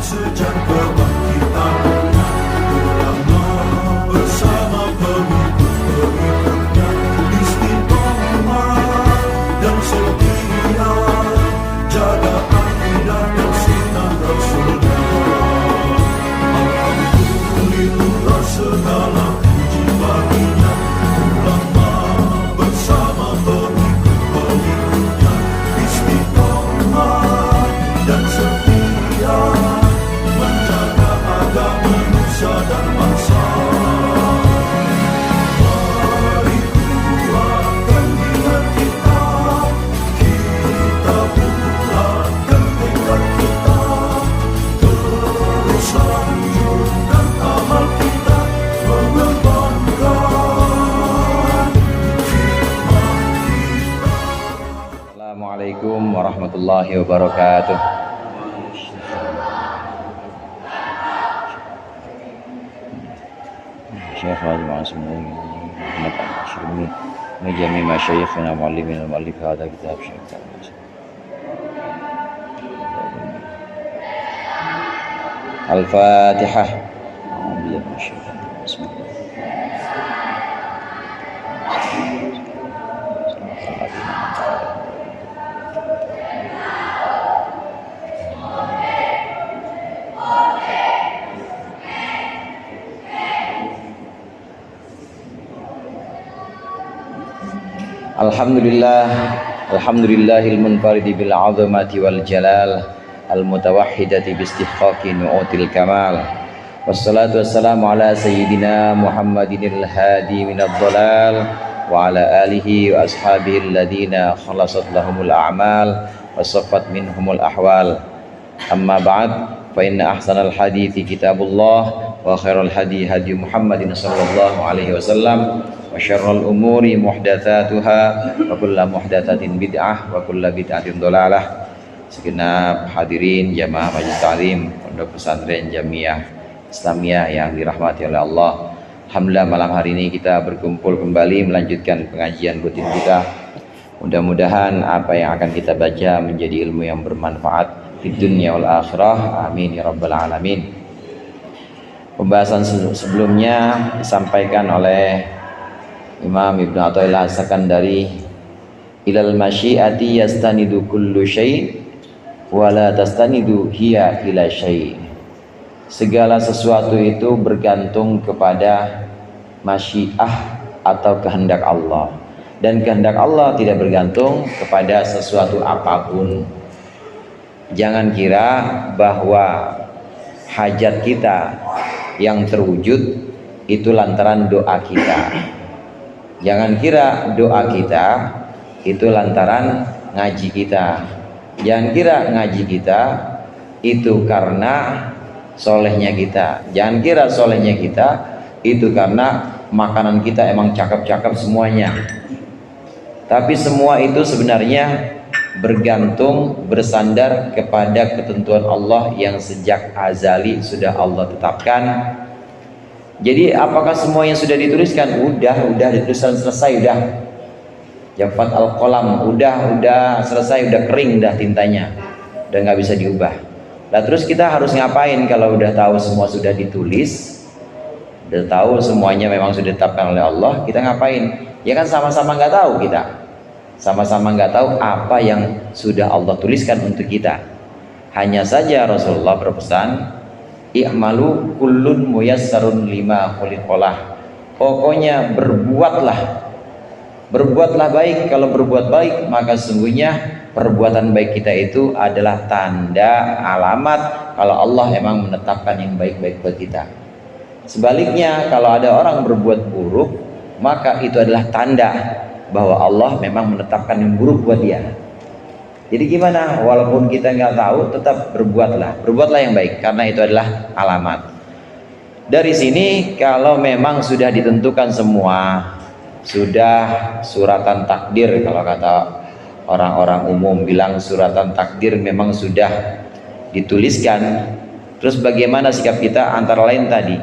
sejak kebangkitan ulama bersama pengikut-pengikutnya istiqomah dan setia jaga akidah dan sunnah Rasulullah. Alhamdulillah segala puji baginya ulama bersama pengikut-pengikutnya istiqomah dan setia menjaga agama nusa dan bangsa. Mari kuatkan niat kita, kita bulatkan tekad kita, terus lanjutkan amal kita, mengembangkan hikmah kita. Assalamualaikum warahmatullahi wabarakatuh. Syekh Haji Ma'asum Muhammad Al-Syirmi Majami Masyayikhina Mu'allimin Al-Mu'allif Hada Kitab Syekh Al-Fatihah. Bismillah. Alhamdulillahil munfaridi bil azamati wal jalal al mutawahhidati bi istihqaqi nu'util kamal. Wassalatu wassalamu ala sayyidina Muhammadinil hadi minadh dhalal wa ala alihi wa ashabihi alladhina khalasat lahumul a'mal wa saffat minhumul ahwal. Amma ba'd, fa inna ahsanal hadithi kitabullah wa khairal hadi hadi Muhammadin sallallahu alaihi wasallam wa syarrul umuri muhdatsatuha wa kullu muhdatsatin bid'ah wa kullu bid'atin dhalalah. Segenap hadirin jamaah majelis taklim Pondok Pesantren Jamiah Islamiyah yang dirahmati oleh Allah. Alhamdulillah malam hari ini kita berkumpul kembali melanjutkan pengajian rutin kita. Mudah-mudahan apa yang akan kita baca menjadi ilmu yang bermanfaat di dunia wal akhirah. Amin ya rabbal alamin. Pembahasan sebelumnya disampaikan oleh Imam Ibnu Athaillah As-Sakandari, ilal masyiati yastanidu kullu syai' wa la tastanidu hiya ila syai'. Segala sesuatu itu bergantung kepada masyiah atau kehendak Allah, dan kehendak Allah tidak bergantung kepada sesuatu apapun. Jangan kira bahwa hajat kita yang terwujud itu lantaran doa kita. Jangan kira doa kita itu lantaran ngaji kita. Jangan kira ngaji kita itu karena solehnya kita. Jangan kira solehnya kita itu karena makanan kita emang cakep-cakep semuanya. Tapi semua itu sebenarnya bergantung, bersandar kepada ketentuan Allah yang sejak azali sudah Allah tetapkan. Jadi apakah semua yang sudah dituliskan? Udah dituliskan, selesai, udah. Jafat al-qalam, udah selesai, udah kering dah tintanya. Udah nggak bisa diubah. Nah terus kita harus ngapain kalau udah tahu semua sudah ditulis? Udah tahu semuanya memang sudah ditetapkan oleh Allah, kita ngapain? Ya kan sama-sama nggak tahu kita. Sama-sama nggak tahu apa yang sudah Allah tuliskan untuk kita. Hanya saja Rasulullah berpesan, i'malu kullun muyassarun lima khuliqalah. Pokoknya berbuatlah baik. Kalau berbuat baik maka sungguhnya perbuatan baik kita itu adalah tanda alamat kalau Allah memang menetapkan yang baik-baik buat kita. Sebaliknya kalau ada orang berbuat buruk, maka itu adalah tanda bahwa Allah memang menetapkan yang buruk buat dia. Jadi gimana? Walaupun kita nggak tahu, tetap berbuatlah yang baik, karena itu adalah alamat. Dari sini kalau memang sudah ditentukan semua, sudah suratan takdir, kalau kata orang-orang umum bilang suratan takdir memang sudah dituliskan. Terus bagaimana sikap kita? Antara lain tadi,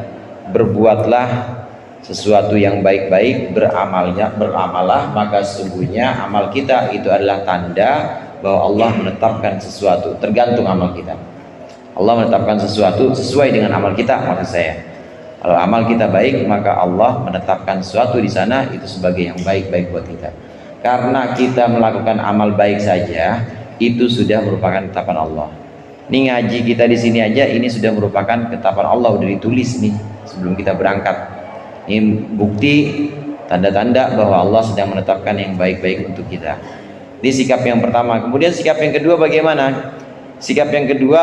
berbuatlah sesuatu yang baik-baik, beramalah, maka sesungguhnya amal kita itu adalah tanda bahwa Allah menetapkan sesuatu, tergantung amal kita. Allah menetapkan sesuatu sesuai dengan amal kita, maksud saya. Kalau amal kita baik, maka Allah menetapkan sesuatu di sana itu sebagai yang baik-baik buat kita. Karena kita melakukan amal baik saja, itu sudah merupakan ketetapan Allah. Ini ngaji kita di sini aja, ini sudah merupakan ketetapan Allah, udah ditulis nih sebelum kita berangkat. Ini bukti, tanda-tanda bahwa Allah sedang menetapkan yang baik-baik untuk kita. Ini sikap yang pertama. Kemudian sikap yang kedua bagaimana? Sikap yang kedua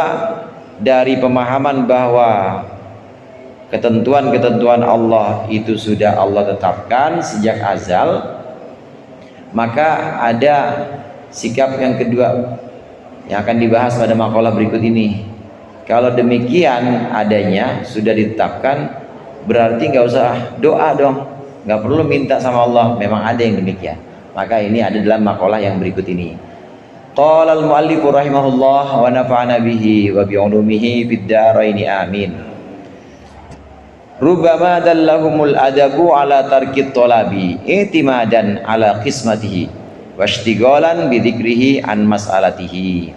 dari pemahaman bahwa ketentuan-ketentuan Allah itu sudah Allah tetapkan sejak azal, maka ada sikap yang kedua yang akan dibahas pada makalah berikut ini. Kalau demikian adanya sudah ditetapkan, berarti nggak usah doa dong, nggak perlu minta sama Allah, memang ada yang demikian. Maka ini ada dalam makalah yang berikut ini. Qala al-muallif rahimahullah wa nafa'ana bihi wa bi'ulumihi fid dharain amin. Rubbama dallahumul adabu ala tarkit talabi i'timadan ala qismatihi washtighalan bi dzikrihi an mas'alatihi.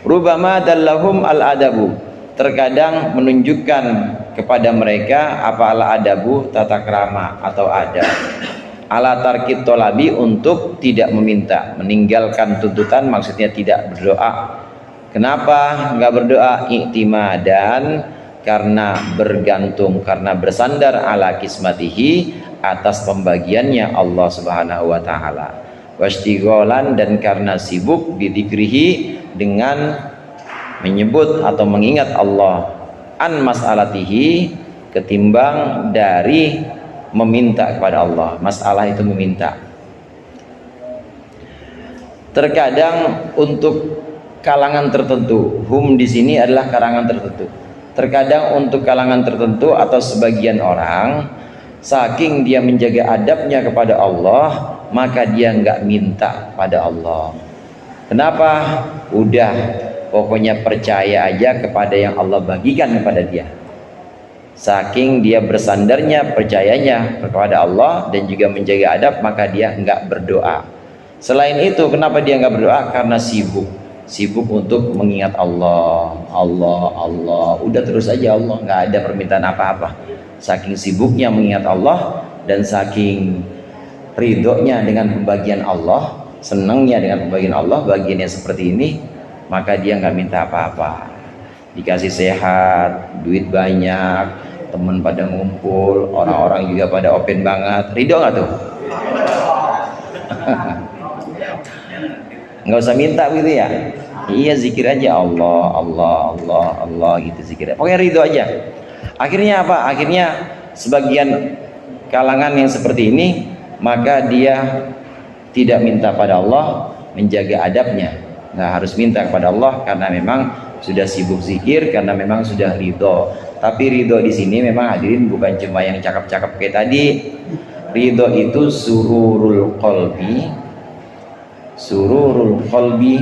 Rubbama dallahum al adabu, terkadang menunjukkan kepada mereka apa al adabu, tata krama atau adab, ala tarkit talabi, untuk tidak meminta, meninggalkan tuntutan, maksudnya tidak berdoa. Kenapa nggak berdoa? I'timadan, karena bergantung, karena bersandar ala kismatihi, atas pembagiannya Allah Subhanahu wa taala. Wastigholan, dan karena sibuk bidzikrihi, dengan menyebut atau mengingat Allah, an mas'alatihi, ketimbang dari meminta kepada Allah. Masalah itu meminta. Terkadang untuk kalangan tertentu, hum di sini adalah kalangan tertentu. Terkadang untuk kalangan tertentu atau sebagian orang, saking dia menjaga adabnya kepada Allah, maka dia nggak minta pada Allah. Kenapa? Udah, pokoknya percaya aja kepada yang Allah bagikan kepada dia. Saking dia bersandarnya, percayanya kepada Allah dan juga menjaga adab, maka dia nggak berdoa. Selain itu, kenapa dia nggak berdoa? Karena sibuk untuk mengingat Allah, udah terus aja Allah, nggak ada permintaan apa-apa. Saking sibuknya mengingat Allah dan saking ridhonya dengan pembagian Allah, senangnya dengan pembagian Allah, bagiannya seperti ini, maka dia nggak minta apa-apa. Dikasih sehat, duit banyak, teman pada ngumpul, orang-orang juga pada open banget, ridho nggak tuh? Nggak usah minta gitu ya. Iya, zikir aja Allah gitu, zikir. Pokoknya ridho aja. Akhirnya apa? Akhirnya sebagian kalangan yang seperti ini, maka dia tidak minta pada Allah, menjaga adabnya. Nggak harus minta kepada Allah karena memang sudah sibuk zikir, karena memang sudah ridho. Tapi ridho di sini memang hadirin bukan cuma yang cakep-cakep kayak tadi. Ridho itu sururul qalbi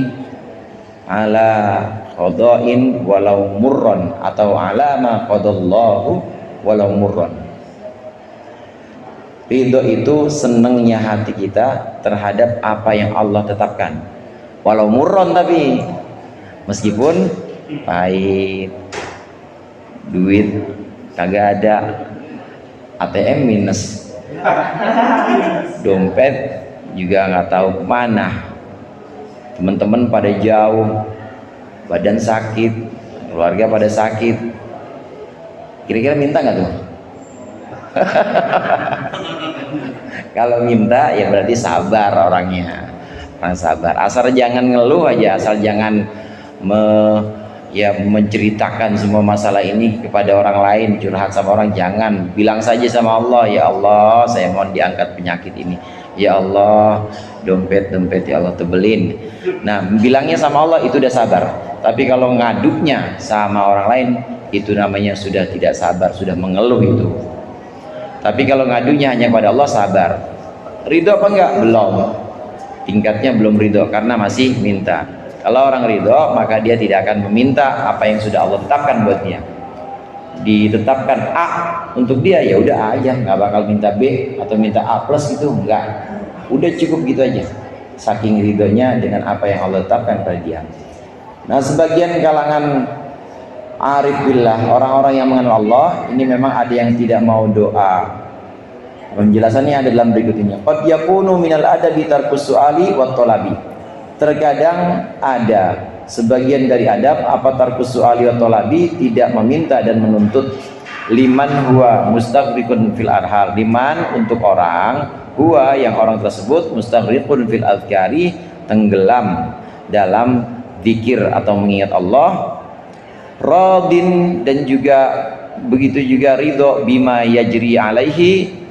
ala qada'in walau murron, atau ala ma qadallahu walau murron. Ridho itu senangnya hati kita terhadap apa yang Allah tetapkan, walau murron, tapi meskipun pahit, duit kagak ada, ATM minus, dompet juga nggak tahu kemana, teman-teman pada jauh, badan sakit, keluarga pada sakit. Kira-kira minta nggak tuh? Kalau minta ya berarti sabar orangnya, orang sabar. Asal jangan ngeluh aja, asal jangan menceritakan semua masalah ini kepada orang lain, curhat sama orang, jangan. Bilang saja sama Allah, ya Allah, saya mohon diangkat penyakit ini, ya Allah, dompet ya Allah tebelin. Nah, bilangnya sama Allah itu udah sabar. Tapi kalau ngaduknya sama orang lain, itu namanya sudah tidak sabar, sudah mengeluh itu. Tapi kalau ngadunya hanya kepada Allah, sabar. Ridho apa enggak? Belum. Tingkatnya belum ridho karena masih minta. Kalau orang ridho, maka dia tidak akan meminta apa yang sudah Allah tetapkan buat dia. Ditetapkan A untuk dia, ya udah A aja, nggak bakal minta B atau minta A plus itu, enggak. Udah cukup gitu aja. Saking ridhonya dengan apa yang Allah tetapkan pada dia. Nah, sebagian kalangan arif billah, orang-orang yang mengenal Allah, ini memang ada yang tidak mau doa. Penjelasannya ada dalam berikut ini. Qad yakunu minal adabi tarkus su'ali wat talabi. Terkadang ada sebagian dari adab apa tarkus su'ali wat talabi, tidak meminta dan menuntut. Liman huwa mustaghriqun fil arhal, liman untuk orang, huwa yang orang tersebut mustaghriqun fil azkari, tenggelam dalam zikir atau mengingat Allah. Radin, dan juga begitu juga ridho, bima yajri alaihi,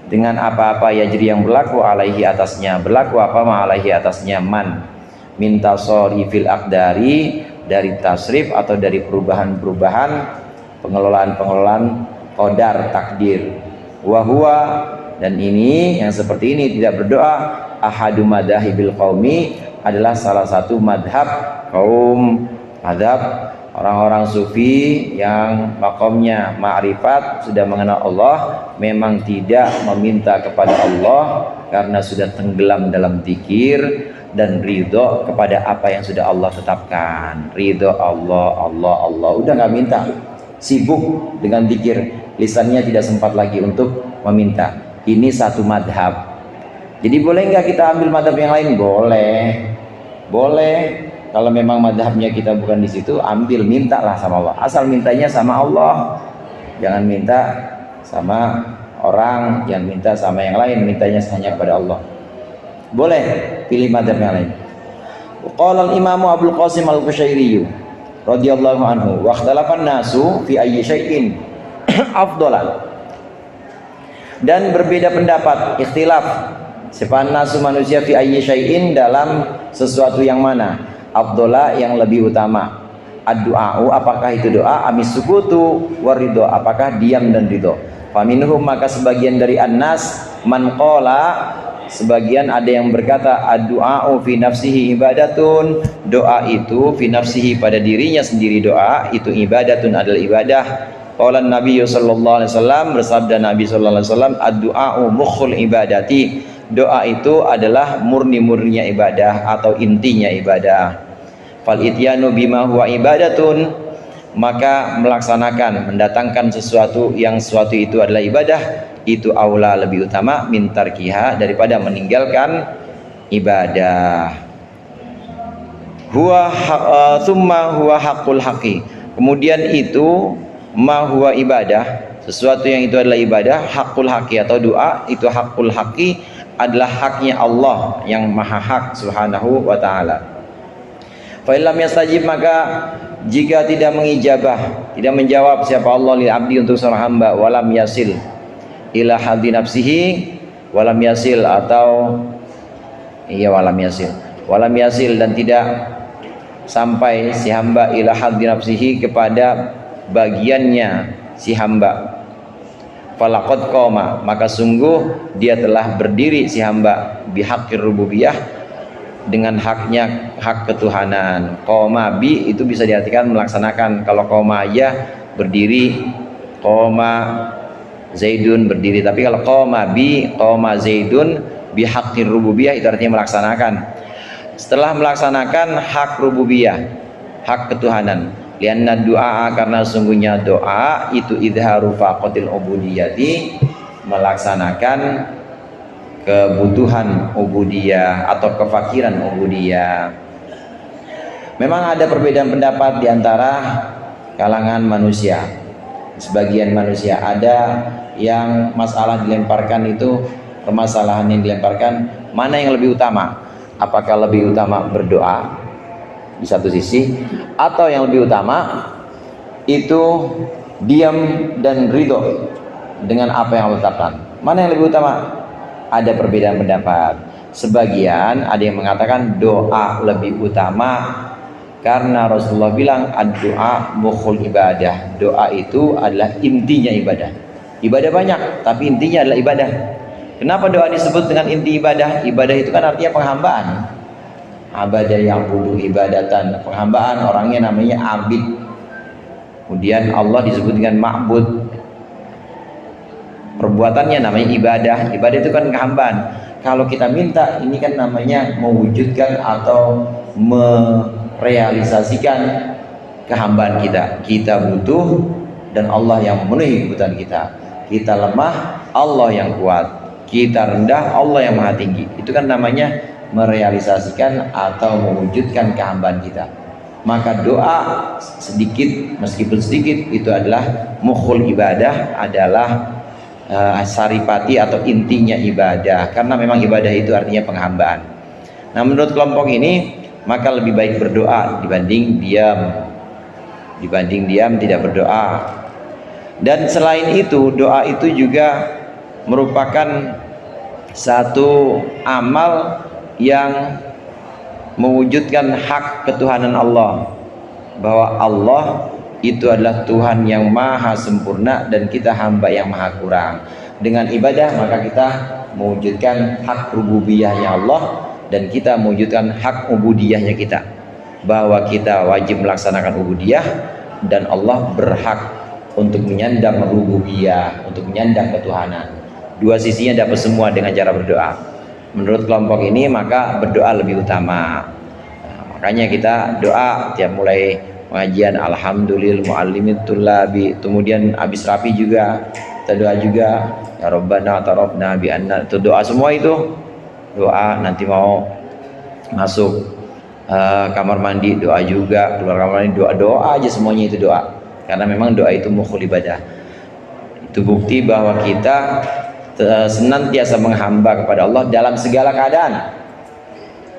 dengan apa-apa yajri yang berlaku alaihi atasnya, berlaku apa ma alaihi atasnya, man min tasarifil aqdari, dari tasrif atau dari perubahan-perubahan, pengelolaan-pengelolaan qadar, takdir. Wa huwa, dan ini yang seperti ini tidak berdoa, ahadu madahibil qaumi, adalah salah satu madhab kaum, madhab orang-orang sufi yang makomnya ma'rifat, sudah mengenal Allah, memang tidak meminta kepada Allah karena sudah tenggelam dalam zikir dan ridho kepada apa yang sudah Allah tetapkan. Ridho Allah, Allah, Allah, udah nggak minta, sibuk dengan zikir, lisannya tidak sempat lagi untuk meminta. Ini satu madhab. Jadi boleh nggak kita ambil madhab yang lain? Boleh, boleh. Kalau memang madhabnya kita bukan di situ, ambil, mintalah sama Allah. Asal mintanya sama Allah, jangan minta sama orang, jangan minta sama yang lain, mintanya hanya kepada Allah. Boleh pilih madhab yang lain. Qala al-Imam Abdul Qasim al-Qushairi radhiyallahu anhu, wa ikhtalafan nasu fi ayyi syai'in afdalan. Dan berbeda pendapat, ikhtilaf, siapa nasu manusia fi ayyi syai'in, dalam sesuatu yang mana, afdola yang lebih utama, ad-du'a'u apakah itu doa, amis sukutu waridho apakah diam dan ridho. Faminhum, maka sebagian dari annas, man qala, sebagian ada yang berkata, ad-du'a'u fi nafsihi ibadatun, doa itu fi nafsihi, pada dirinya sendiri doa itu ibadatun, adalah ibadah. Qala Nabi sallallahu alaihi wasallam, bersabda Nabi sallallahu alaihi wasallam, ad-du'a'u mukhul ibadati, doa itu adalah murni-murninya ibadah atau intinya ibadah. Fal ityanu bima huwa ibadatun, maka melaksanakan, mendatangkan sesuatu yang sesuatu itu adalah ibadah, itu aula, lebih utama, min tarkiha, daripada meninggalkan ibadah. Huwa thumma huwa haqqul haqqi, kemudian itu ma huwa ibadah, sesuatu yang itu adalah ibadah, haqqul haqqi atau doa itu haqqul haqqi, adalah haknya Allah yang maha hak subhanahu wa ta'ala. Fa illam yastajib, maka jika tidak mengijabah, tidak menjawab siapa Allah lil abdi untuk seorang hamba, walam yasil ila hadhi nafsihi, walam yasil atau iya walam yasil, dan tidak sampai si hamba ila hadhi nafsihi, kepada bagiannya si hamba, falaqad qoma, maka sungguh dia telah berdiri si hamba, bihaqqir rububiyah, dengan haknya, hak ketuhanan. Qoma bi itu bisa diartikan melaksanakan. Kalau qoma ya berdiri, qoma zaidun berdiri, tapi kalau qoma bi, qoma zaidun bihaqqir rububiyah, itu artinya melaksanakan. Setelah melaksanakan hak rububiyah, hak ketuhanan, lianna doa, karena sungguhnya doa itu idharu faqatil ubudiyati, melaksanakan kebutuhan ubudiyah atau kefakiran ubudiyah. Memang ada perbedaan pendapat di antara kalangan manusia. Sebagian manusia ada yang masalah dilemparkan itu, permasalahan yang dilemparkan, mana yang lebih utama? Apakah lebih utama berdoa di satu sisi, atau yang lebih utama itu diam dan ridho dengan apa yang Allah tetapkan? Mana yang lebih utama? Ada perbedaan pendapat. Sebagian ada yang mengatakan doa lebih utama, karena Rasulullah bilang ad-doa mukhul ibadah, doa itu adalah intinya ibadah. Ibadah banyak, tapi intinya adalah ibadah. Kenapa doa disebut dengan inti ibadah? Ibadah itu kan artinya penghambaan. Abadah yang budu ibadatan, penghambaan, orangnya namanya abid. Kemudian Allah disebut dengan ma'bud, perbuatannya namanya ibadah. Ibadah itu kan kehambaan. Kalau kita minta, ini kan namanya mewujudkan atau realisasikan kehambaan kita. Kita butuh dan Allah yang memenuhi kebutuhan kita. Kita lemah, Allah yang kuat. Kita rendah, Allah yang maha tinggi. Itu kan namanya merealisasikan atau mewujudkan kehambaan kita. Maka doa sedikit, meskipun sedikit, itu adalah mukhul ibadah, adalah saripati atau intinya ibadah. Karena memang ibadah itu artinya penghambaan. Nah, menurut kelompok ini, maka lebih baik berdoa dibanding diam tidak berdoa. Dan selain itu, doa itu juga merupakan satu amal yang mewujudkan hak ketuhanan Allah, bahwa Allah itu adalah Tuhan yang maha sempurna dan kita hamba yang maha kurang. Dengan ibadah maka kita mewujudkan hak rububiyahnya Allah dan kita mewujudkan hak ubudiyahnya kita, bahwa kita wajib melaksanakan ubudiyah dan Allah berhak untuk menyandang rububiyah, untuk menyandang ketuhanan. Dua sisinya dapat semua dengan cara berdoa. Menurut kelompok ini maka berdoa lebih utama. Nah, makanya kita doa tiap mulai pengajian, alhamdulillah muallimit tullabi, kemudian habis rapi juga kita doa juga, ya Rabbana tarafna bi anna. Itu doa semua, itu doa. Nanti mau masuk kamar mandi doa juga, keluar kamar mandi doa aja, semuanya itu doa. Karena memang doa itu mukhul ibadah. Itu bukti bahwa kita senantiasa menghamba kepada Allah dalam segala keadaan,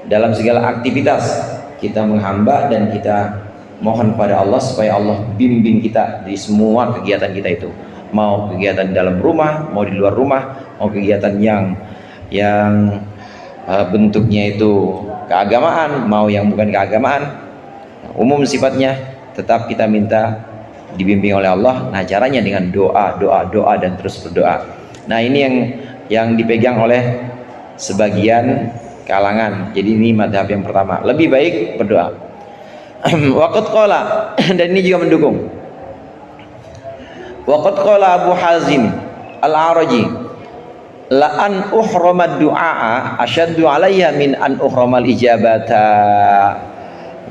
dalam segala aktivitas kita menghamba dan kita mohon pada Allah supaya Allah bimbing kita di semua kegiatan kita itu, mau kegiatan di dalam rumah, mau di luar rumah, mau kegiatan yang bentuknya itu keagamaan, mau yang bukan keagamaan, umum sifatnya, tetap kita minta dibimbing oleh Allah. Nah, caranya dengan doa dan terus berdoa. Nah, ini yang dipegang oleh sebagian kalangan. Jadi ini madhab yang pertama, lebih baik berdoa. Waqad qala, dan ini juga mendukung. Waqad qala Abu Hazim Al-Araji, la an uhramad du'a asyaddu alayya min an uhramal ijabata.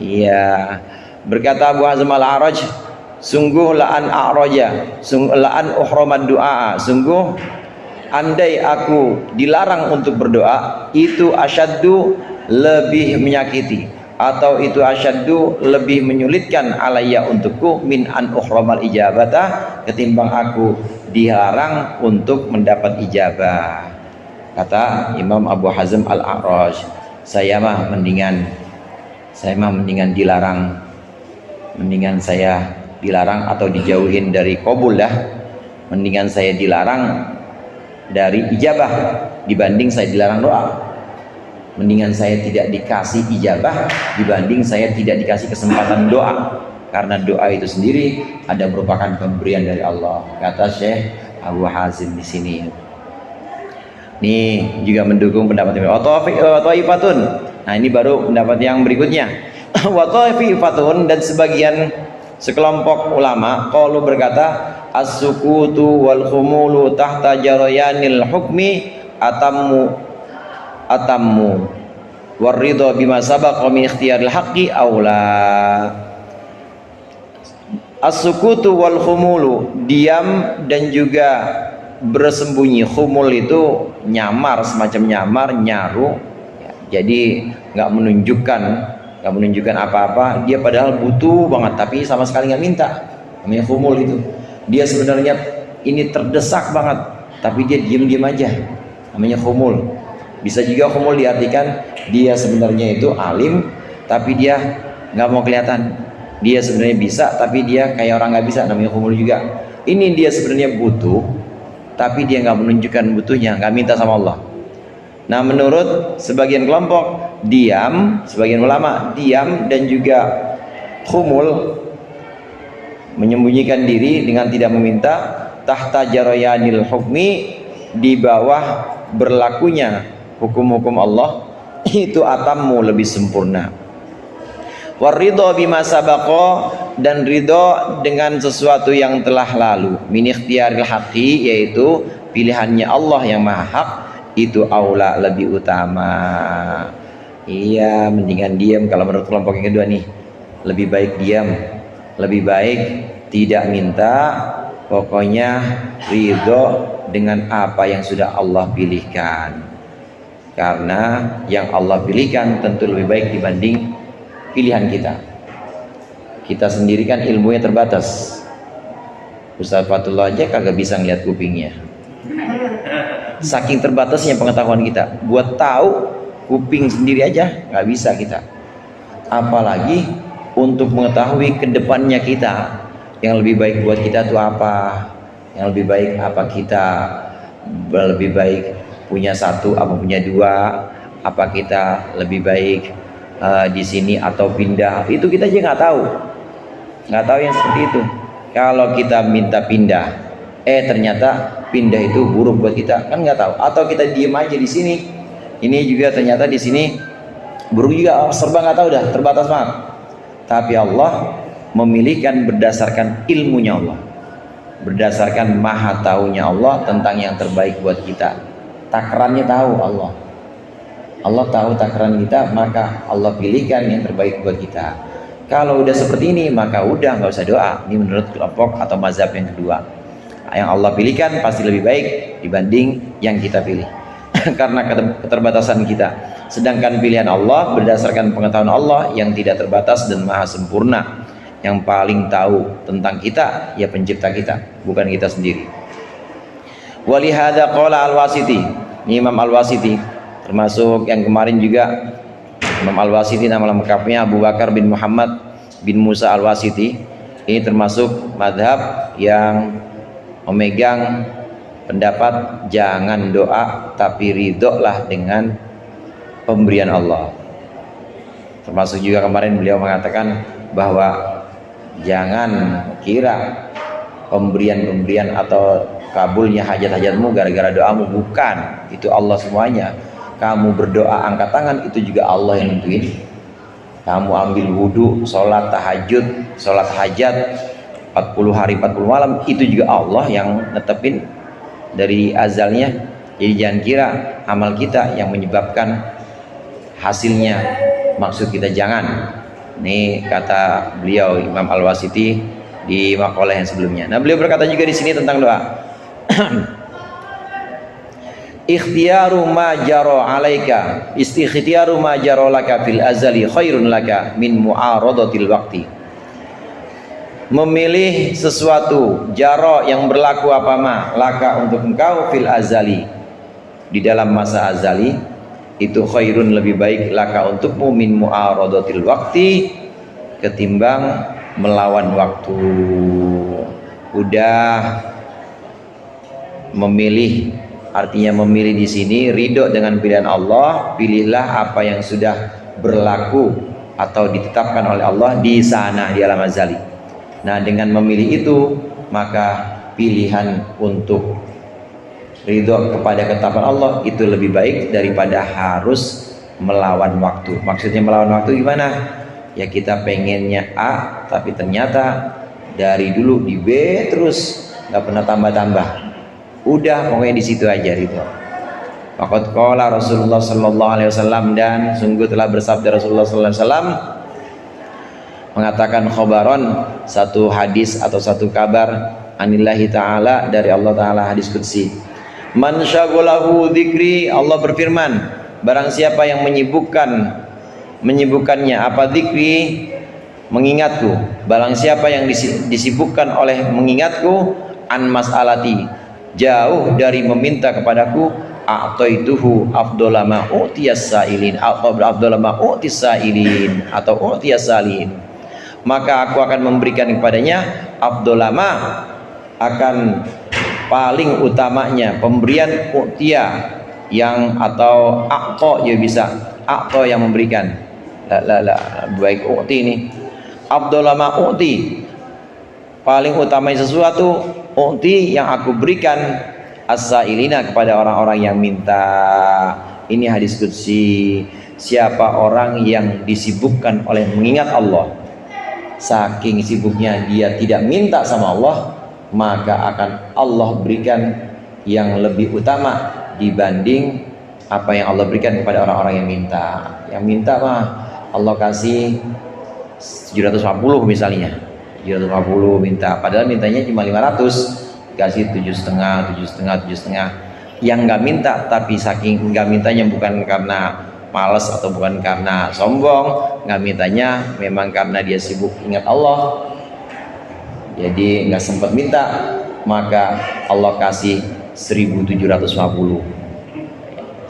Ya, berkata Abu Hazim Al-Araj, sungguh la an a'raja, sungguh la an uhramad du'a, sungguh andai aku dilarang untuk berdoa, itu asyaddu lebih menyakiti, atau itu asyaddu lebih menyulitkan alayya untukku min an uhramal ijabata, ketimbang aku dilarang untuk mendapat ijabah. Kata Imam Abu Hazm Al-A'raj, saya mah mendingan dilarang, mendingan saya dilarang atau dijauhin dari qabul dah, mendingan saya dilarang dari ijabah dibanding saya dilarang doa. Mendingan saya tidak dikasih ijabah dibanding saya tidak dikasih kesempatan doa, karena doa itu sendiri ada merupakan pemberian dari Allah, kata Syekh Abu Hazim di sini. Ini juga mendukung pendapat Imam Thaifatun. Nah, ini baru pendapat yang berikutnya. Wa Thaifatun, dan sebagian sekelompok ulama qalu berkata, as-sukutu wal khumulu tahta jarayanil hukmi atammu waridha bima sabaqa min ikhtiyaril haqqi aula. As-sukutu wal khumulu, diam dan juga bersembunyi. Khumul itu nyamar, semacam nyamar, nyaru, jadi nggak menunjukkan apa-apa, dia padahal butuh banget tapi sama sekali nggak minta. Namanya khumul itu. Dia sebenarnya ini terdesak banget tapi dia diam-diam aja, namanya khumul. Bisa juga khumul diartikan dia sebenarnya itu alim tapi dia nggak mau kelihatan. Dia sebenarnya bisa tapi dia kayak orang nggak bisa, namanya khumul juga. Ini dia sebenarnya butuh tapi dia nggak menunjukkan butuhnya, nggak minta sama Allah. Nah, menurut sebagian kelompok diam, sebagian ulama diam dan juga khumul, menyembunyikan diri dengan tidak meminta, tahta jarayanil hukmi, di bawah berlakunya hukum-hukum Allah, itu atammu, lebih sempurna. Waridho bima sabaqa, dan ridho dengan sesuatu yang telah lalu, min ikhtiyaril haqqi, yaitu pilihannya Allah yang maha hak, itu aula, lebih utama. Iya, mendingan diam kalau menurut kelompok yang kedua nih. lebih baik diam, lebih baik tidak minta, pokoknya ridho dengan apa yang sudah Allah pilihkan. Karena yang Allah pilihkan tentu lebih baik dibanding pilihan kita. Kita sendiri kan ilmunya terbatas. Ustaz Fatullah aja kagak bisa ngeliat kupingnya. Saking terbatasnya pengetahuan kita, buat tahu kuping sendiri aja nggak bisa kita. Apalagi untuk mengetahui kedepannya kita, yang lebih baik buat kita itu apa? Yang lebih baik apa kita lebih baik punya satu apa punya dua? Apa kita lebih baik di sini atau pindah? Itu kita aja nggak tahu yang seperti itu. Kalau kita minta pindah, ternyata pindah itu buruk buat kita, kan nggak tahu. Atau kita diem aja di sini, ini juga ternyata di sini buruk juga, serba nggak tahu dah, terbatas banget. Tapi Allah memilihkan berdasarkan ilmunya Allah, berdasarkan maha taunya Allah tentang yang terbaik buat kita. Takarannya tahu Allah. Allah tahu takaran kita, maka Allah pilihkan yang terbaik buat kita. Kalau udah seperti ini, maka udah nggak usah doa. Ini menurut kelompok atau mazhab yang kedua. Yang Allah pilihkan pasti lebih baik dibanding yang kita pilih. Karena keterbatasan kita. Sedangkan pilihan Allah berdasarkan pengetahuan Allah yang tidak terbatas dan maha sempurna. Yang paling tahu tentang kita, ya pencipta kita, bukan kita sendiri. Walihada qala Al-Wasiti, Imam Al-Wasiti, termasuk yang kemarin juga Imam Al-Wasiti, nama lengkapnya Abu Bakar bin Muhammad bin Musa Al-Wasiti. Ini termasuk madhab yang memegang pendapat jangan doa tapi ridholah dengan pemberian Allah. Termasuk juga kemarin beliau mengatakan bahwa jangan kira pemberian-pemberian atau kabulnya hajat-hajatmu gara-gara doamu, bukan. Itu Allah semuanya. Kamu berdoa angkat tangan, itu juga Allah yang nentuin. Kamu ambil wudhu, sholat tahajud, sholat hajat 40 hari 40 malam, itu juga Allah yang netepin dari azalnya. Jadi jangan kira amal kita yang menyebabkan hasilnya, maksud kita jangan. Ini kata beliau Imam Al-Wasiti di makalah yang sebelumnya. Nah, beliau berkata juga di sini tentang doa. Ikhtiyaru ma jaro alaika, ikhtiyaru ma jaro laka fil azali khairun laka min mu'aradatil waqti. Memilih sesuatu jaro yang berlaku apa ma laka untuk engkau fil azali, di dalam masa azali, itu khairun lebih baik laka untukmu min mu'aradatil waqti, ketimbang melawan waktu. Udah memilih, artinya memilih di sini ridho dengan pilihan Allah. Pilihlah apa yang sudah berlaku atau ditetapkan oleh Allah di sana di alam azali. Nah, dengan memilih itu maka pilihan untuk ridho kepada ketetapan Allah itu lebih baik daripada harus melawan waktu. Maksudnya melawan waktu gimana? Ya kita pengennya A tapi ternyata dari dulu di B terus, nggak pernah tambah-tambah. Udah pokoknya di situ aja ridho. Faqad qala Rasulullah sallallahu alaihi wasallam, dan sungguh telah bersabda Rasulullah sallallahu alaihi wasallam mengatakan khobaron, satu hadis atau satu kabar, anillahi ta'ala, dari Allah Ta'ala, hadis qudsi. Man syaghalahu dzikri, Allah berfirman, barang siapa yang menyibukkannya apa dzikri, mengingatku, barang siapa yang disibukkan oleh mengingatku, an mas'alati, jauh dari meminta kepadaku, a'taituhu afdhala ma u'tiyas sa'ilin, atau afdhala ma u'tis sa'ilin, atau u'tiyas sa'ilin, maka aku akan memberikan kepadanya afdhala ma, akan paling utamanya pemberian u'tiya, yang atau a'ta, ya bisa a'ta yang memberikan, baik u'ti ini afdhala ma u'ti, paling utamanya sesuatu u'ti yang aku berikan as-sa'ilina, kepada orang-orang yang minta. Ini hadis qudsi. Siapa orang yang disibukkan oleh mengingat Allah, saking sibuknya dia tidak minta sama Allah, maka akan Allah berikan yang lebih utama dibanding apa yang Allah berikan kepada orang-orang yang minta. Yang minta mah Allah kasih 750 misalnya, 750 minta, padahal mintanya cuma 500, kasih 7,5, 7,5, 7,5. Yang nggak minta, tapi saking nggak mintanya bukan karena malas atau bukan karena sombong, nggak mintanya memang karena dia sibuk ingat Allah, jadi nggak sempat minta, maka Allah kasih 1.750.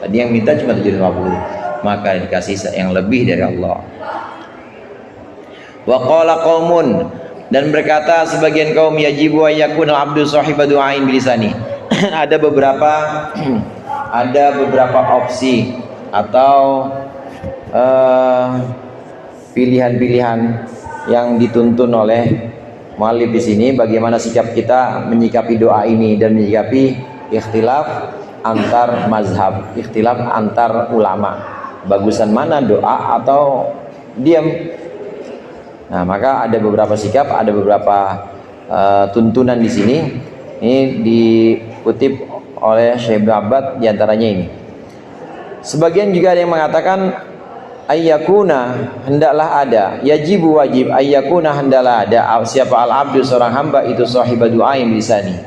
Tadi yang minta cuma 750, maka dikasih yang lebih dari Allah. Wa qala qaumun, dan berkata sebagian kaum, yajibu ayyakun al-abdu sahiba du'ain bilisani. ada beberapa opsi atau pilihan-pilihan yang dituntun oleh muallif di sini, bagaimana sikap kita menyikapi doa ini dan menyikapi ikhtilaf antar mazhab, ikhtilaf antar ulama, bagusan mana doa atau diam. Nah, maka ada beberapa sikap, ada beberapa tuntunan di sini. Ini dikutip oleh Syekh Ibnu Abbad, diantaranya ini. Sebagian juga ada yang mengatakan ayyakuna, hendaklah ada, yajibu wajib, ayyakuna hendaklah ada, siapa al-abdu seorang hamba itu sahib du'ain lisani,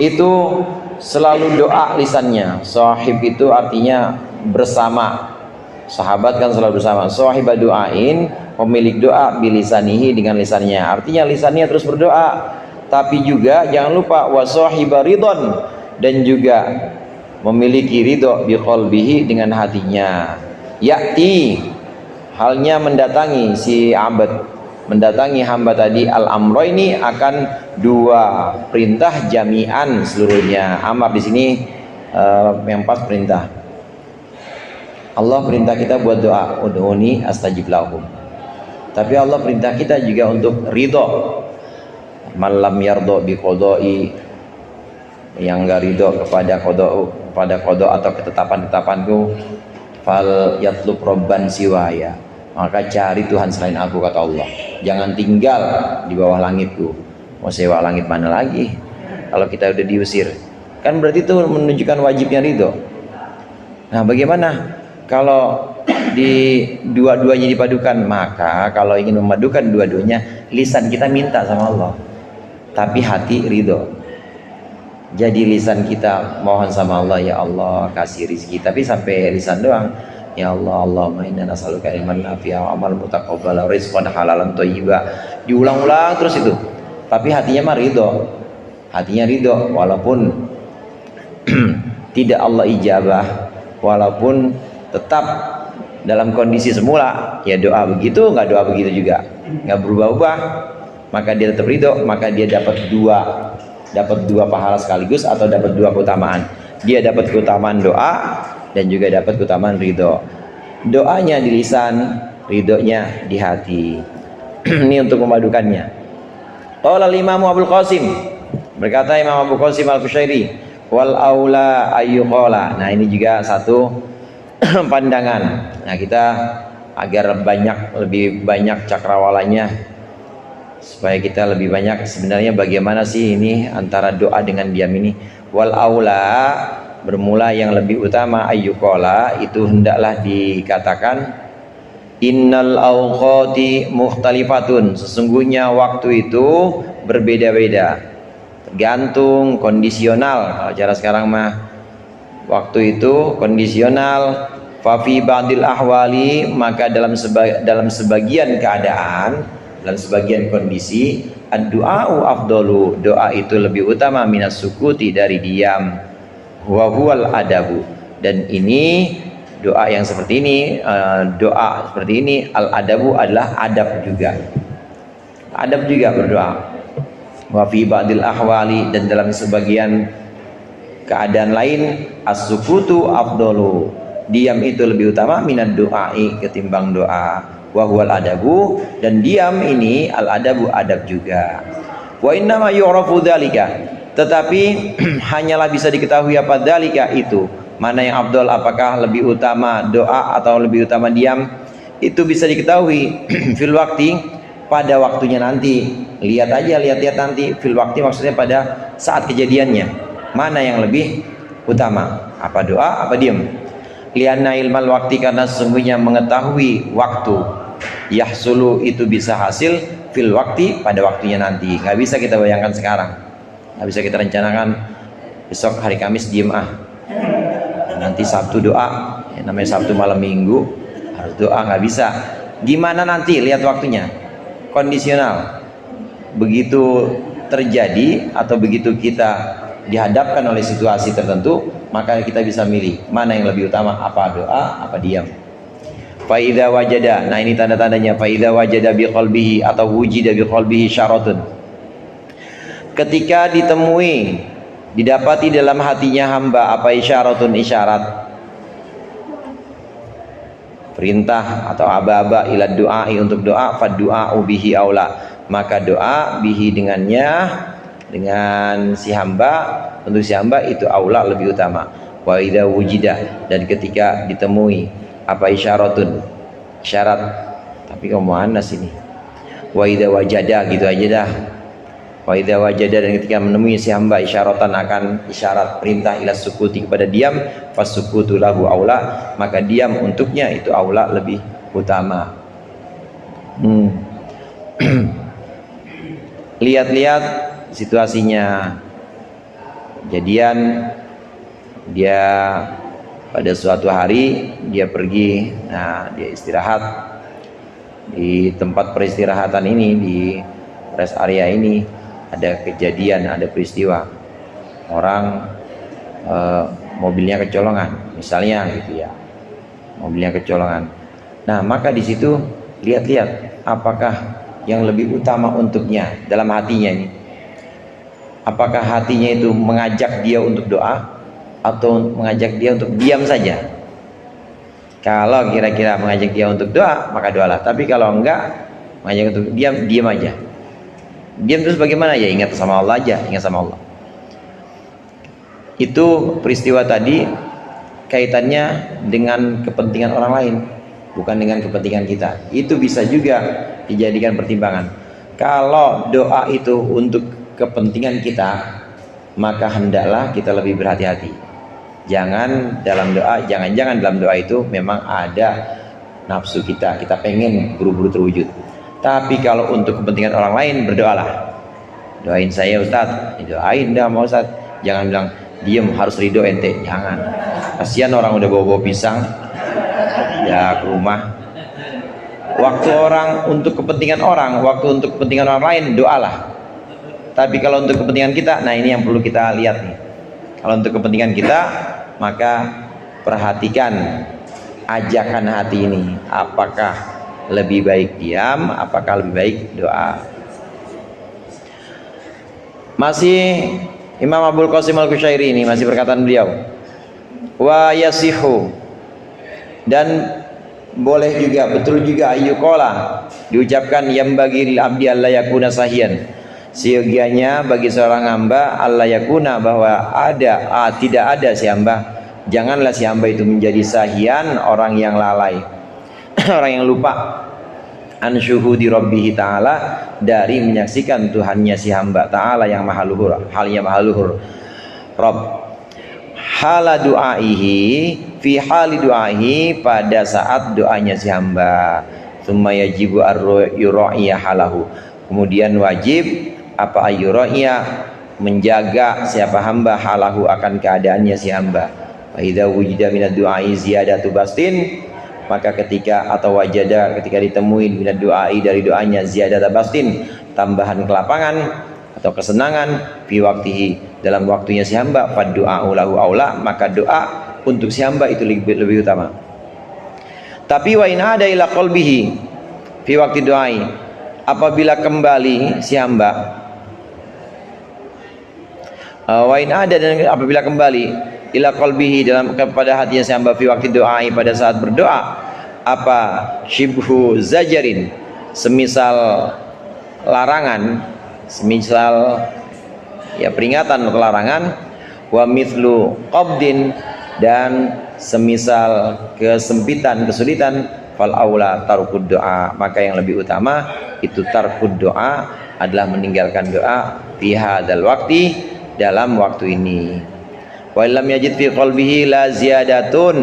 itu selalu doa lisannya. Sahib itu artinya bersama, sahabat kan selalu bersama. Sahib du'ain, pemilik doa, bilisanihi, dengan lisannya, artinya lisannya terus berdoa. Tapi juga jangan lupa wa sahiba ridon, dan juga memiliki ridho biqalbihi, dengan hatinya. Ya'ti, halnya mendatangi si abad, mendatangi hamba tadi, al-amro ini akan dua perintah jami'an seluruhnya. Amar di sini yang pas perintah. Allah perintah kita buat doa, ud'uni astajib lakum. Tapi Allah perintah kita juga untuk ridho. Man lam yardho bi qodoi, yang enggak ridho kepada qodho atau ketetapan-ketetapanku, fal yatlub robban siwaya, maka cari Tuhan selain aku, kata Allah. Jangan tinggal di bawah langitku. Mau sewa langit mana lagi kalau kita udah diusir? Kan berarti itu menunjukkan wajibnya ridho. Nah, bagaimana kalau di dua-duanya dipadukan? Maka kalau ingin memadukan dua-duanya, lisan kita minta sama Allah, tapi hati ridho. Jadi lisan kita mohon sama Allah, ya Allah kasih rizki, tapi sampai lisan doang. Ya Allah, Allahumma inna nas'aluka ilman nafi'a wa amal mutaqabbala wa rizqan halalan thayyiba. Diulang-ulang terus itu. Tapi hatinya mah ridho. Hatinya ridho walaupun tidak Allah ijabah, walaupun tetap dalam kondisi semula, ya doa begitu, nggak doa begitu juga, nggak berubah-ubah, maka dia tetap ridho, maka dia dapat dua pahala sekaligus, atau dapat dua keutamaan. Dia dapat keutamaan doa dan juga dapat keutamaan ridho. Doanya di lisan, ridhonya di hati. Ini untuk memadukannya. Qala al-Imam Abul Qasim, berkata Imam Abu Qasim Al-Qushairi, wal aula ayyuqala. Nah, ini juga satu pandangan. Nah, kita agar lebih banyak cakrawalanya, supaya kita lebih banyak sebenarnya bagaimana sih ini antara doa dengan diam ini. Wal aula, bermula yang lebih utama, ayyuqala, itu hendaklah dikatakan, innal awqati mukhtalifatun, sesungguhnya waktu itu berbeda-beda, tergantung kondisional. Kalau cara sekarang mah waktu itu kondisional. Fa fi ba'dil ahwali, maka dalam sebagian keadaan, dalam sebagian kondisi, ad-du'a'u afdalu, doa itu lebih utama, minas sukuti, dari diam. Wa huwal adabu, dan ini doa yang seperti ini, doa seperti ini, al-adabu adalah adab juga. Adab juga berdoa. Wa fi ba'dil ahwali, dan dalam sebagian keadaan lain, as-sukutu afdalu, diam itu lebih utama, minad du'ai, ketimbang doa. Wa huwal adabu, dan diam ini al-adabu, adab juga. Wa innama yu'rafu dzalika, tetapi hanyalah bisa diketahui apa dzalika itu, mana yang afdal, apakah lebih utama doa atau lebih utama diam, itu bisa diketahui fil waktu, pada waktunya nanti. Lihat aja, lihat nanti. Fil waktu maksudnya pada saat kejadiannya, mana yang lebih utama, apa doa apa diam. Lianna ilmal waktu, karena sesungguhnya mengetahui waktu, yahsulu itu bisa hasil fil waktu pada waktunya nanti. Nggak bisa kita bayangkan sekarang, nggak bisa kita rencanakan besok hari Kamis diem nanti Sabtu doa, ya, namanya Sabtu malam Minggu harus doa, nggak bisa. Gimana nanti, lihat waktunya, kondisional. Begitu terjadi atau begitu kita dihadapkan oleh situasi tertentu, maka kita bisa milih mana yang lebih utama, apa doa, apa diam. Faida wajada, nah ini tanda-tandanya. Faida wajada biqalbihi atau wujida biqalbihi syaratun, ketika ditemui, didapati dalam hatinya hamba apa isyaratun, isyarat perintah atau aba-aba ila du'ai untuk doa, fad du'a'u bihi aula, maka doa bihi dengannya, dengan si hamba, untuk si hamba itu aula, lebih utama. Wa idza wujida, dan ketika ditemui apa isyaratun, isyarat, tapi kamu anas ini. Wa idza wajada, gitu aja dah. Wa idza wajada, dan ketika menemui si hamba isyaratan, akan isyarat perintah ila sukuti, kepada diam, fasukutu lahu aula, maka diam untuknya itu aula, lebih utama. Lihat-lihat situasinya. Kejadian dia pada suatu hari dia pergi, nah dia istirahat di tempat peristirahatan ini, di rest area ini ada kejadian, ada peristiwa orang mobilnya kecolongan misalnya gitu ya, mobilnya kecolongan. Nah maka di situ lihat-lihat apakah yang lebih utama untuknya dalam hatinya ini. Apakah hatinya itu mengajak dia untuk doa atau mengajak dia untuk diam saja? Kalau kira-kira mengajak dia untuk doa, maka doalah. Tapi kalau enggak, mengajak untuk diam, diam aja. Diam terus bagaimana? Ya ingat sama Allah aja, ingat sama Allah. Itu peristiwa tadi kaitannya dengan kepentingan orang lain, bukan dengan kepentingan kita. Itu bisa juga dijadikan pertimbangan. Kalau doa itu untuk kepentingan kita, maka hendaklah kita lebih berhati-hati. Jangan dalam doa, jangan-jangan dalam doa itu memang ada nafsu kita pengen buru-buru terwujud. Tapi kalau untuk kepentingan orang lain, berdoalah. Doain saya Ustaz, doain dah mau Ustaz. Jangan bilang diem harus ridho ente, jangan. Kasihan orang udah bawa-bawa pisang ya ke rumah. Waktu orang untuk kepentingan orang, waktu untuk kepentingan orang lain, doalah. Tapi kalau untuk kepentingan kita, nah ini yang perlu kita lihat nih. Kalau untuk kepentingan kita, maka perhatikan ajakan hati ini. Apakah lebih baik diam, apakah lebih baik doa. Masih Imam Abul Qasim Al-Qushairi ini masih perkataan beliau. Wa yasihu, dan boleh juga, betul juga, ayyuqala, diucapkan yang bagi lil abdi alla yakuna sahiyan, seyogianya bagi seorang hamba Allah yakuna, bahwa tidak ada si hamba, janganlah si hamba itu menjadi sahian, orang yang lalai orang yang lupa, an syuhudi rabbihi ta'ala, dari menyaksikan Tuhannya si hamba ta'ala yang maha luhur, halnya maha luhur. Rabb hala du'aihi, fi hali du'aihi, pada saat doanya si hamba. Tsumma yajibu ar-yura'iya halahu, kemudian wajib apa ayyuraiya, menjaga siapa hamba, halahu, akan keadaannya si hamba. Fa idza wujida minad du'ai ziyadatu bastin, maka ketika atau wajada, ketika ditemui minad du'ai, dari doanya, ziyadatu bastin, tambahan kelapangan atau kesenangan, fi waktihi, dalam waktunya si hamba, fad du'a'u lahu aula, maka doa untuk si hamba itu lebih utama. Tapi wa in ada ila qalbihi fi waqti du'ai, apabila kembali si hamba, wa in ada, dan apabila kembali ila qalbihi, dalam kepada hatinya si hamba, fi waqti du'ai, pada saat berdoa, apa syibhu zajarin, semisal larangan, semisal ya peringatan atau larangan, wa mithlu qabdin, dan semisal kesempitan, kesulitan, fal aula tarkud doa, maka yang lebih utama itu tarkud doa, adalah meninggalkan doa fi hadzal waqti, dalam waktu ini. Wa lam yajid fi qalbihi la ziyadatu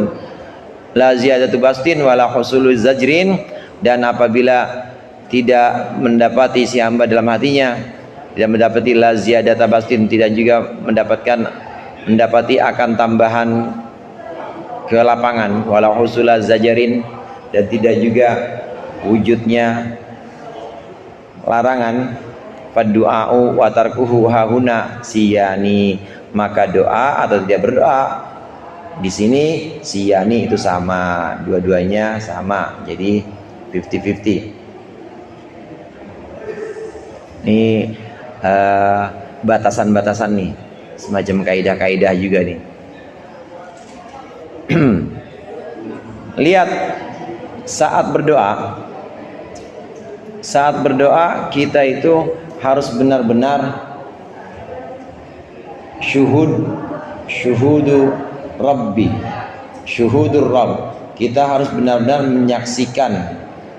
bastin wala husulu zajrin, Dan apabila tidak mendapati si hamba dalam hatinya, tidak mendapati la ziyadata bastin, tidak juga mendapati akan tambahan kelapangan, wala husula zajarin, dan tidak juga wujudnya larangan, fadu'a'u wa tarkuhu hahuna siyani, maka doa atau tidak berdoa di sini siyani itu sama, dua-duanya sama, jadi 50-50. Ini batasan-batasan nih, semacam kaidah-kaidah juga nih. Lihat saat berdoa kita itu harus benar-benar syuhudur Rabb. Kita harus benar-benar menyaksikan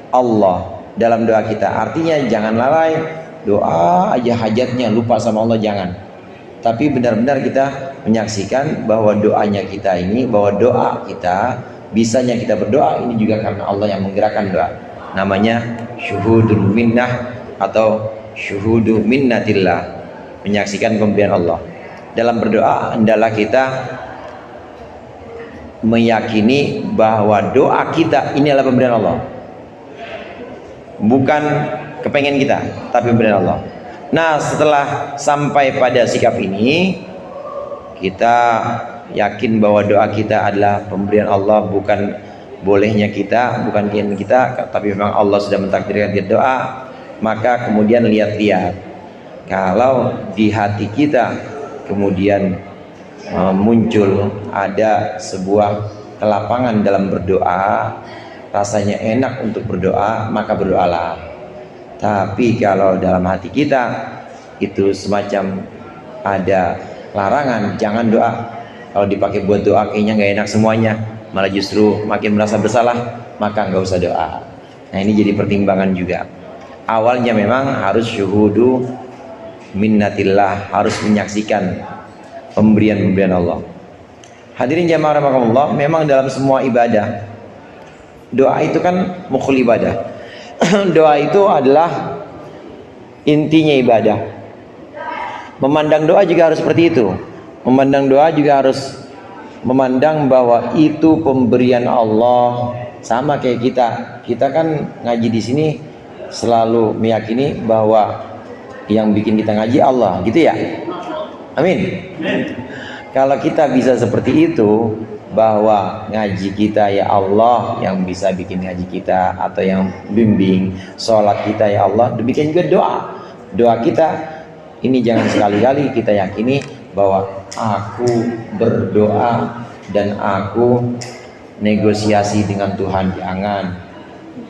Allah dalam doa kita. Artinya jangan lalai doa aja hajatnya, lupa sama Allah, jangan. Tapi benar-benar kita menyaksikan bahwa doanya kita ini, bahwa doa kita, bisanya kita berdoa ini juga karena Allah yang menggerakkan doa. Namanya syuhudul minnah atau syuhudu minnatillah, menyaksikan pemberian Allah. Dalam berdoa hendaklah kita meyakini bahwa doa kita ini adalah pemberian Allah, bukan kepengen kita, tapi pemberian Allah. Nah, setelah sampai pada sikap ini, kita yakin bahwa doa kita adalah pemberian Allah, bukan bolehnya kita, bukan keinginan kita, tapi memang Allah sudah mentakdirkan kita doa. Maka kemudian lihat-lihat, kalau di hati kita kemudian muncul ada sebuah kelapangan dalam berdoa, rasanya enak untuk berdoa, maka berdoalah. Tapi kalau dalam hati kita itu semacam ada larangan, jangan doa. Kalau dipakai buat doa kayaknya nggak enak semuanya, malah justru makin merasa bersalah, maka nggak usah doa. Nah, ini jadi pertimbangan juga. Awalnya memang harus syuhudu minnatillah, harus menyaksikan pemberian-pemberian Allah. Hadirin jamaah rahimakumullah, memang dalam semua ibadah, doa itu kan mukhul ibadah. Doa itu adalah intinya ibadah. Memandang doa juga harus seperti itu. Memandang doa juga harus memandang bahwa itu pemberian Allah. Sama kayak kita. Kita kan ngaji di sini selalu meyakini bahwa yang bikin kita ngaji Allah, gitu ya. Amin. Kalau kita bisa seperti itu, bahwa ngaji kita ya Allah yang bisa bikin ngaji kita, atau yang bimbing sholat kita ya Allah, demikian juga doa kita ini jangan sekali-kali kita yakini bahwa aku berdoa dan aku negosiasi dengan Tuhan, jangan.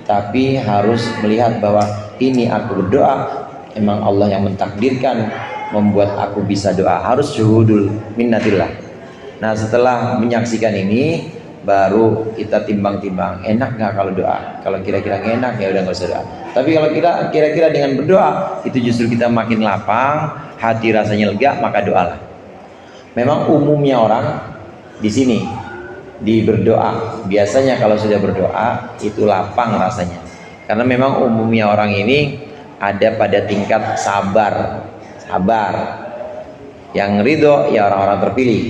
Tapi harus melihat bahwa ini aku berdoa, emang Allah yang mentakdirkan membuat aku bisa doa. Harus syuhudul minnatillah. Nah, setelah menyaksikan ini, baru kita timbang-timbang, enak nggak kalau doa? Kalau kira-kira nggak enak, ya udah nggak usah doa. Tapi kalau kita kira-kira dengan berdoa, itu justru kita makin lapang, hati rasanya lega, maka doalah. Memang umumnya orang di sini di berdoa, biasanya kalau sudah berdoa itu lapang rasanya, karena memang umumnya orang ini ada pada tingkat sabar. Yang ridho ya orang-orang terpilih,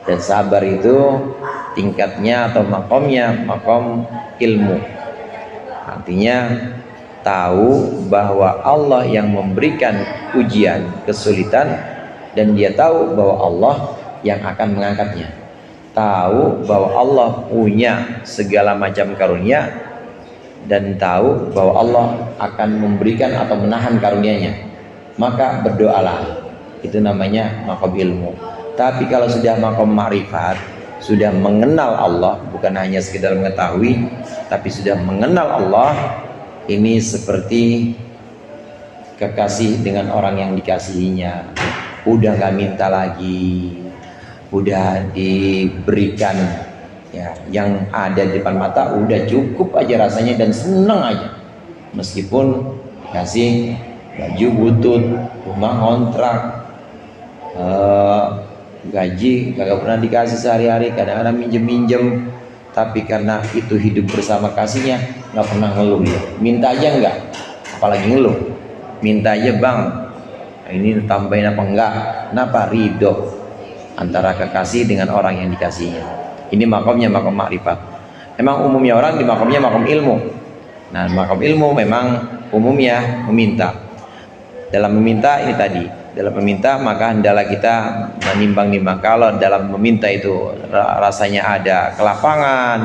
dan sabar itu tingkatnya atau makomnya makom ilmu, artinya tahu bahwa Allah yang memberikan ujian, kesulitan, dan dia tahu bahwa Allah yang akan mengangkatnya. Tahu bahwa Allah punya segala macam karunia, dan tahu bahwa Allah akan memberikan atau menahan karunia-Nya, maka berdoalah. Itu namanya makom ilmu. Tapi kalau sudah makom ma'rifat, sudah mengenal Allah, bukan hanya sekedar mengetahui, tapi sudah mengenal Allah, ini seperti kekasih dengan orang yang dikasihinya. Udah gak minta lagi, udah diberikan ya, yang ada di depan mata udah cukup aja rasanya dan seneng aja. Meskipun kasih baju butut, rumah kontrak, gaji kagak pernah dikasih sehari-hari, kadang-kadang minjem-minjem, tapi karena itu hidup bersama kasihnya nggak pernah ngeluh dia. Minta aja enggak, apalagi ngeluh. Minta aja bang, ini tambahin apa enggak? Kenapa? Ridho antara kekasih dengan orang yang dikasihnya. Ini makomnya makom makrifat. Emang umumnya orang di makomnya makom ilmu. Nah, makom ilmu memang umumnya meminta. Dalam meminta ini tadi, dalam meminta maka hendaklah kita menimbang-nimbang. Kalau dalam meminta itu rasanya ada kelapangan,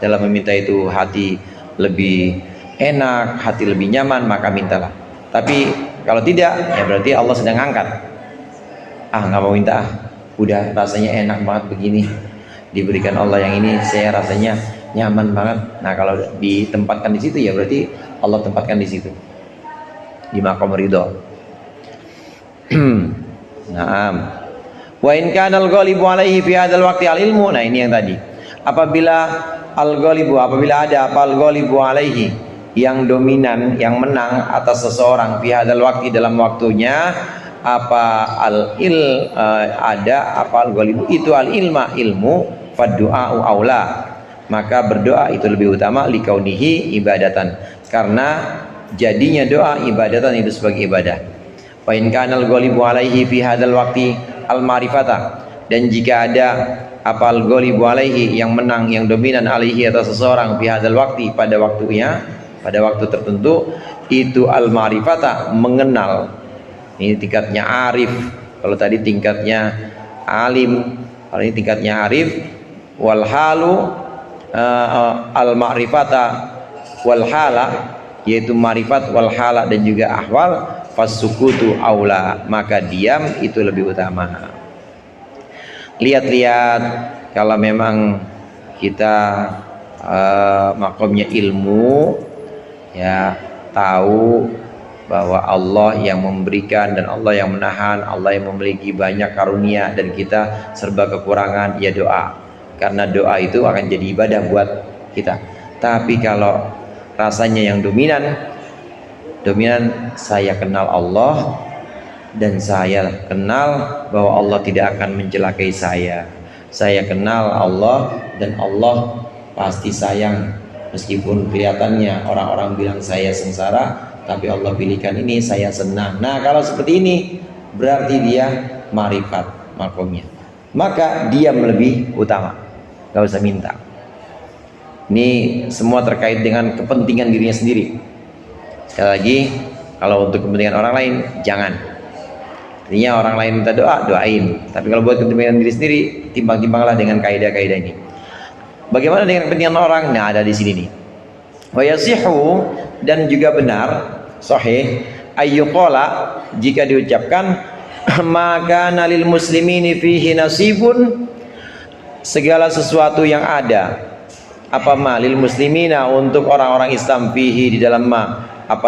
dalam meminta itu hati lebih enak, hati lebih nyaman, maka mintalah. Tapi kalau tidak, ya berarti Allah sedang angkat. Nggak mau minta, udah rasanya enak banget begini, diberikan Allah yang ini, saya rasanya nyaman banget. Nah, kalau ditempatkan di situ ya berarti Allah tempatkan di situ, di makom ridho. Naam. Wa in kana al-ghalibu alaihi fi hadzal waqti al-ilmu. Nah, ini yang tadi. Apabila ada al-ghalibu alaihi, yang dominan, yang menang atas seseorang fi hadzal waqti, dalam waktunya, al-ghalibu itu al-ilma, ilmu, fad-du'a'u aula, maka berdoa itu lebih utama, likaunihi ibadatan, karena jadinya doa ibadatan, itu sebagai ibadah. Wa in kana al-ghalibu alaihi fi hadzal waqti al-ma'rifata, dan jika ada al-ghalibu alaihi, yang menang, yang dominan, alaihi atas seseorang, fi hadzal waqti, pada waktunya, pada waktu tertentu, itu al-ma'rifata, mengenal. Ini tingkatnya arif. Kalau tadi tingkatnya alim, kalau ini tingkatnya arif. Wal halu al-ma'rifata wal hala, yaitu ma'rifat, wal hala, dan juga ahwal, fasukutu aula, maka diam itu lebih utama. Lihat-lihat, kalau memang kita makomnya ilmu, ya tahu bahwa Allah yang memberikan dan Allah yang menahan, Allah yang memiliki banyak karunia dan kita serba kekurangan, ya doa, karena doa itu akan jadi ibadah buat kita. Tapi kalau rasanya yang dominan, saya kenal Allah dan saya kenal bahwa Allah tidak akan mencelakai saya kenal Allah dan Allah pasti sayang, meskipun kelihatannya orang-orang bilang saya sengsara, tapi Allah pilihkan ini, saya senang. Nah, kalau seperti ini berarti dia marifat makomnya, maka diam lebih utama, gak usah minta. Ini semua terkait dengan kepentingan dirinya sendiri. Sekali lagi, kalau untuk kepentingan orang lain jangan. Artinya orang lain minta doa, doain. Tapi kalau buat kepentingan diri sendiri, timbang-timbanglah dengan kaidah-kaidah ini. Bagaimana dengan kepentingan orang? Nah, ada di sini nih. Wa yasihu, dan juga benar, sahih, ayyuqala, jika diucapkan, maka nalil muslimini fihi nasibun, segala sesuatu yang ada, malil muslimina, untuk orang-orang Islam, fihi, di dalam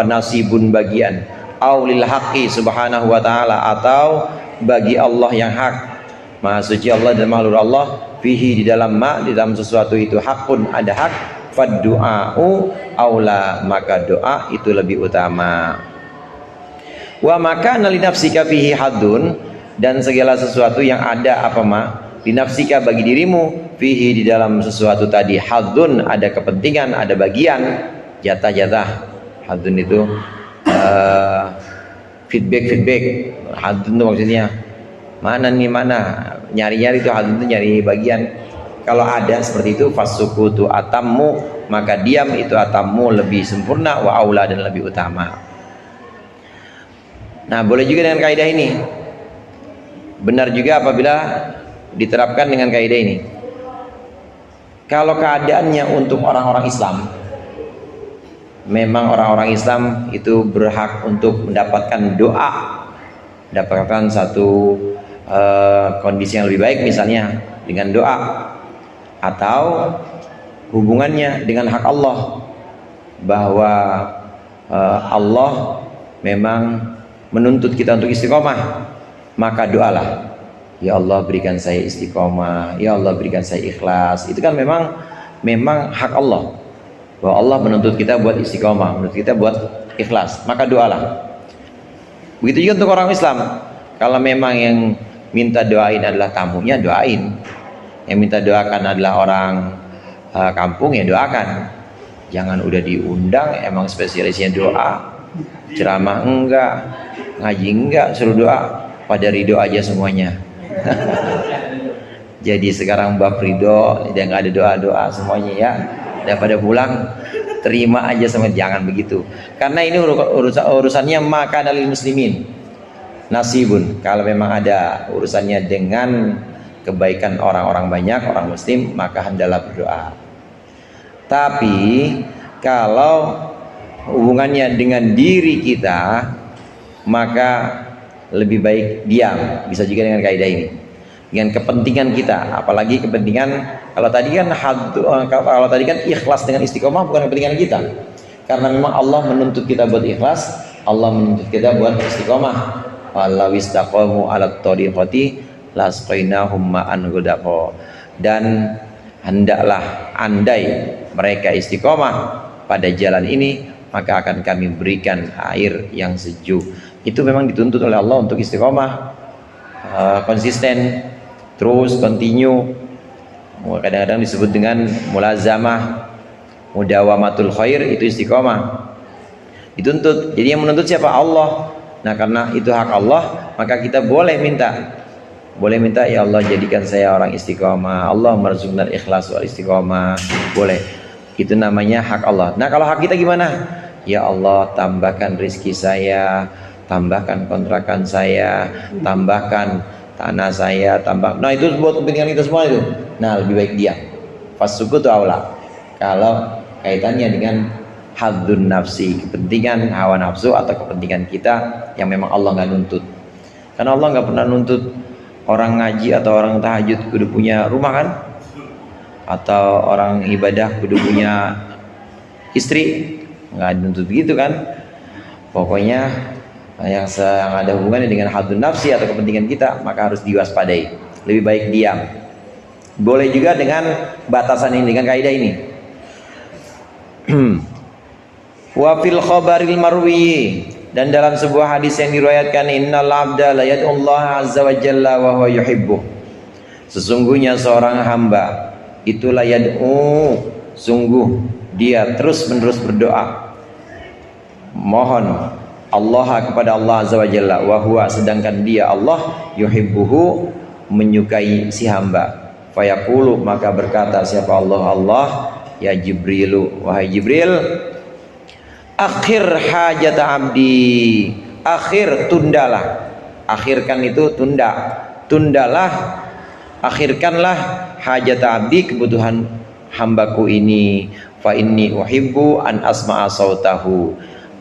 nasibun, bagian, aulil haqqi subhanahu wa ta'ala, atau bagi Allah yang hak, maha suci Allah dan makhluk Allah, fihi, di dalam di dalam sesuatu itu, hakun, ada hak, fad du'a'u aula, maka doa itu lebih utama. Wa maka li nafsika fihi haddun, dan segala sesuatu yang ada li nafsika, bagi dirimu, fihi, di dalam sesuatu tadi, haddun, ada kepentingan, ada bagian, jatah-jatah. Hadun itu feedback. Hadun itu maksudnya mana nyari-nyari, itu hadun itu nyari bagian. Kalau ada seperti itu, fasukutu atammu, maka diam itu atammu, lebih sempurna, wa aula, dan lebih utama. Nah, boleh juga dengan kaidah ini. Benar juga apabila diterapkan dengan kaidah ini. Kalau keadaannya untuk orang-orang Islam, memang orang-orang Islam itu berhak untuk mendapatkan doa, mendapatkan satu kondisi yang lebih baik, misalnya dengan doa, atau hubungannya dengan hak Allah, bahwa Allah memang menuntut kita untuk istiqomah, maka doalah, ya Allah berikan saya istiqomah, ya Allah berikan saya ikhlas. Itu kan memang hak Allah, bahwa Allah menuntut kita buat istiqomah, menuntut kita buat ikhlas, maka doalah. Begitu juga untuk orang Islam. Kalau memang yang minta doain adalah tamunya, doain. Yang minta doakan adalah orang kampung ya doakan. Jangan udah diundang emang spesialisnya doa, ceramah enggak, ngaji enggak, suruh doa, pada ridho aja semuanya. Jadi sekarang bab ridho, dia nggak ada doa-doa semuanya ya. Daripada pulang terima aja sama, jangan begitu. Karena ini urusannya maka dalil muslimin nasibun. Kalau memang ada urusannya dengan kebaikan orang-orang banyak, orang muslim, maka hendaklah berdoa. Tapi kalau hubungannya dengan diri kita, maka lebih baik diam. Bisa juga dengan kaidah ini, dengan kepentingan kita, apalagi kepentingan. Kalau tadi kan ikhlas dengan istiqomah bukan kepentingan kita, karena memang Allah menuntut kita buat ikhlas, Allah menuntut kita buat istiqomah. Walau istaqamu ala thariqati lasqainahum ma'an ghadaqa. Dan hendaklah andai mereka istiqomah pada jalan ini, maka akan kami berikan air yang sejuk. Itu memang dituntut oleh Allah untuk istiqomah, konsisten, terus continue. Kadang-kadang disebut dengan mulazamah, mudawamatul khair, itu istiqomah dituntut. Jadi yang menuntut siapa? Allah. Nah, karena itu hak Allah, maka kita boleh minta, ya Allah jadikan saya orang istiqomah, Allah marzuqnal ikhlas wal istiqomah, boleh. Itu namanya hak Allah. Nah, kalau hak kita gimana? Ya Allah, tambahkan rizki saya, tambahkan kontrakan saya, tambahkan tanah saya, nah itu buat kepentingan kita semua itu. Nah, lebih baik diam. Fasukutu aula. Kalau kaitannya dengan haddun nafsi, kepentingan hawa nafsu atau kepentingan kita yang memang Allah nggak nuntut. Karena Allah nggak pernah nuntut orang ngaji atau orang tahajud kudu punya rumah kan, atau orang ibadah kudu punya istri, nggak nuntut begitu kan. Pokoknya yang ada hubungannya dengan haddun nafsi atau kepentingan kita, maka harus diwaspadai. Lebih baik diam. Boleh juga dengan batasan ini, dengan kaidah ini. Wa fil khabaril marwi, dan dalam sebuah hadis yang diriwayatkan, innal abda la yad'ullaha azza wa jalla wa huwa yuhibbu. Sesungguhnya seorang hamba itu la yad'u, sungguh dia terus-menerus berdoa, mohon Allah kepada Allah azza wa jalla, wa huwa, sedangkan dia Allah yuhibbuhu, menyukai si hamba. Fayaqulu, maka berkata siapa Allah, ya Jibrilu, wahai Jibril, akhir hajat abdi, akhir, tundalah, akhirkan itu tundalah, akhirkanlah hajat abdi, kebutuhan hambaku ini. Fa inni uhibbu an asma'a sautahu,